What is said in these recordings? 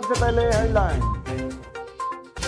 سب سے پہلے head line.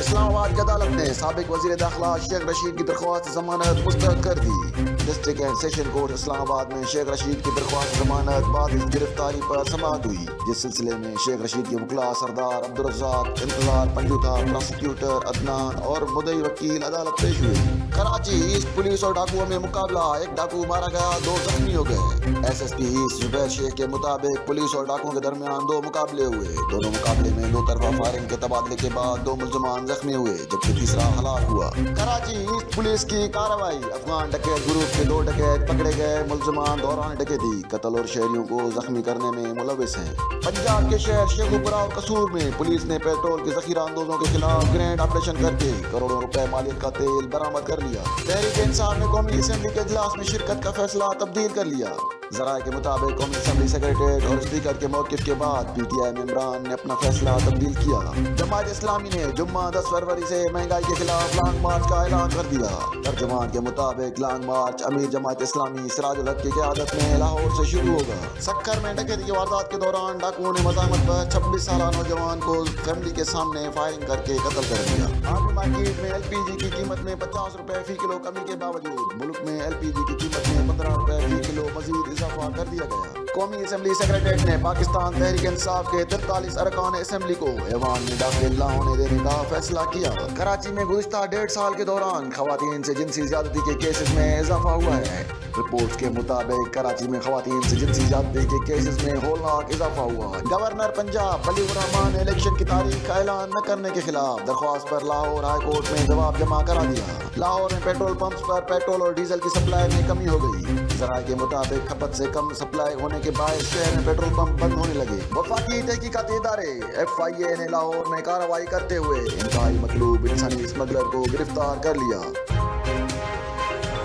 اسلام آباد کی عدالت نے سابق وزیر داخلہ شیخ رشید کی درخواست ضمانت مسترد کر دی۔ ڈسٹرکٹ اینڈ سیشن کورٹ اسلام آباد میں شیخ رشید کی درخواست ضمانت بعد گرفتاری پر سماعت ہوئی، جس سلسلے میں شیخ رشید کے وکلاء سردار عبدالرزاق انتظار پنجوتا، پراسیکیوٹر عدنان اور مدعی وکیل عدالت پیش ہوئے۔ کراچی ایسٹ پولیس اور ڈاکوؤں میں مقابلہ، ایک ڈاکو مارا گیا، 2 زخمی ہو گئے۔ ایس ایس پی ایسٹ زبیر شیخ کے مطابق پولیس اور ڈاکوؤں کے درمیان 2 مقابلے ہوئے۔ دونوں مقابلے میں 2 طرفہ فائرنگ کے تبادلے کے بعد 2 ملزمان زخمی ہوئے، جبکہ تیسرا ہلاک ہوا۔ کراچی ایسٹ پولیس کی کارروائی، افغان ڈکیت گروپ کے 2 ڈکیت پکڑے گئے، ملزمان دوران ڈکیتی، قتل اور شہریوں کو زخمی کرنے میں ملوث ہیں۔ پنجاب کے شہر شیخوپورہ اور قصور میں پولیس نے پیٹرول کے ذخیرہ اندوزوں کے خلاف گرینڈ آپریشن کر کے کروڑوں روپے مالیت کا تیل برآمد کر لیا۔ تحریک انصاف نے قومی اسمبلی کے اجلاس میں شرکت کا فیصلہ تبدیل کر لیا۔ ذرائع کے مطابق قومی اسمبلی سیکریٹریٹ اور اسپیکر کے موقف کے بعد پی ٹی آئی ممبران نے اپنا فیصلہ تبدیل کیا۔ جماعت اسلامی نے جمعہ 10 فروری سے مہنگائی کے خلاف لانگ مارچ کا اعلان کر دیا۔ ترجمان کے مطابق لانگ مارچ امیر جماعت اسلامی سراج الحق کی قیادت میں لاہور سے شروع ہوگا۔ سکھر میں ڈکیتی کی واردات کے دوران ڈاکوؤں نے مزاحمت پر 26 سالہ نوجوان کو فیملی کے سامنے فائرنگ کر کے قتل کر دیا۔ عالمی مارکیٹ میں ایل پی جی کی قیمت میں 50 روپے فی کلو کمی کے باوجود ملک میں ایل پی جی کی قیمت میں 15 روپے فی کلو مزید اضافہ کر دیا گیا۔ قومی اسمبلی سیکریٹریٹ نے پاکستان تحریک انصاف کے 43 ارکان اسمبلی کو ایوان میں داخل نہ ہونے دینے کا فیصلہ کیا۔ کراچی میں گزشتہ 1.5 سال کے دوران خواتین سے جنسی زیادتی کے کیسز میں اضافہ ہوا ہے۔ رپورٹس کے مطابق کراچی میں خواتین سے جنسی زیادتی کے کیسز میں ہولناک اضافہ ہوا۔ گورنر پنجاب بلیغ الرحمان نے الیکشن کی تاریخ کا اعلان نہ کرنے کے خلاف درخواست پر لاہور ہائی کورٹ میں جواب جمع کرا دیا۔ لاہور میں پیٹرول پمپس پر پیٹرول اور ڈیزل کی سپلائی میں کمی ہو گئی۔ ذرائع کے مطابق کھپت سے کم سپلائی ہونے کے باعث شہر میں پیٹرول پمپ بند ہونے لگے۔ وفاقی تحقیقاتی ادارے ایف آئی اے نے لاہور میں کارروائی کرتے ہوئے انتہائی مطلوب انسانی اسمگلر کو گرفتار کر لیا۔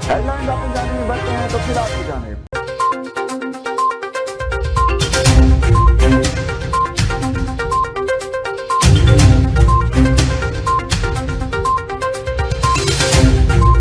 ہیڈ لائنز آپ جانب بڑھتے ہیں تفصیلات کی جانب۔